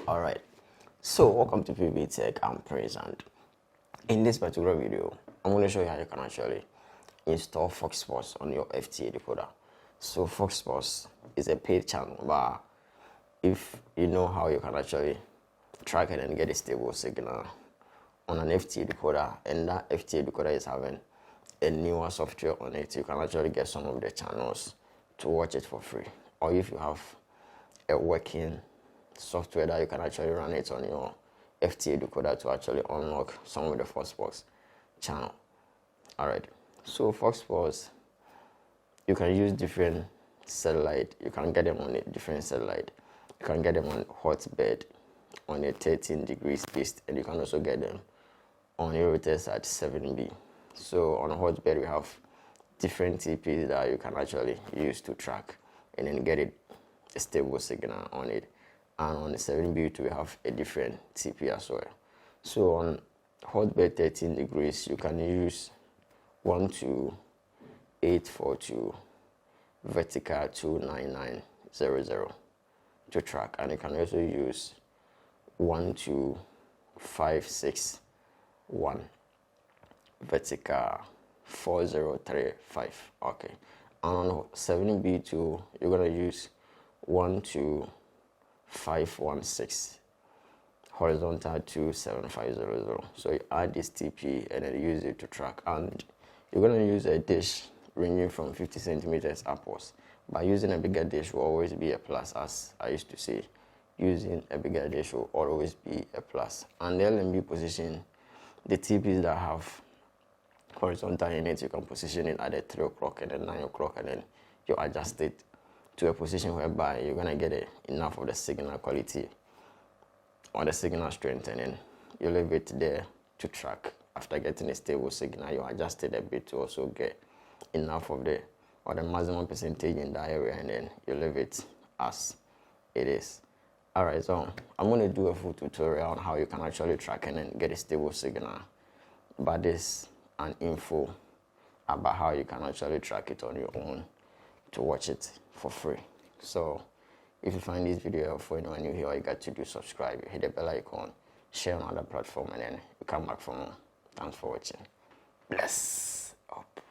Alright, so welcome to Pbteck. I'm Prince, and in this particular video, I'm going to show you how you can actually install foxsports on your FTA decoder. So foxsports is a paid channel, but if you know how you can actually track it and get a stable signal on an FTA decoder, and that FTA decoder is having a newer software on it, you can actually get some of the channels to watch it for free. Or if you have a working software that you can actually run it on your FTA decoder to actually unlock some of the foxsports channel. Alright, so foxsports, you can use different satellite. You can get them on a different satellite. You can get them on hotbed on a 13 degrees east, and you can also get them on Eurotas at 7B. So on a hotbed, we have different TPs that you can actually use to track and then get a stable signal on it. And on the 7B, we have a different TP as well. So on hotbed 13 degrees, you can use 12842 vertical 29900 to track, and you can also use 12561 vertical 4035. Okay, and on 7B2, you're gonna use 12516 horizontal 27500. So you add this TP and then use it to track, and you're gonna use a dish ranging from 50 centimeters upwards. By using a bigger dish will always be a plus, as I used to say. Using a bigger dish will always be a plus. And the LMB position, the TPs that have horizontal in it, you can position it at the 3 o'clock and then 9 o'clock, and then you adjust it to a position whereby you're gonna get enough of the signal quality or the signal strength, and then you leave it there to track. After getting a stable signal, you adjust it a bit to also get enough of the maximum percentage in that area, and then you leave it as it is. Alright, so I'm going to do a full tutorial on how you can actually track and then get a stable signal, but this and info about how you can actually track it on your own to watch it for free. So if you find this video helpful, anyone new here, all you got to do is subscribe, hit the bell icon, share on other platform, and then you come back for more. Thanks for watching. Bless up.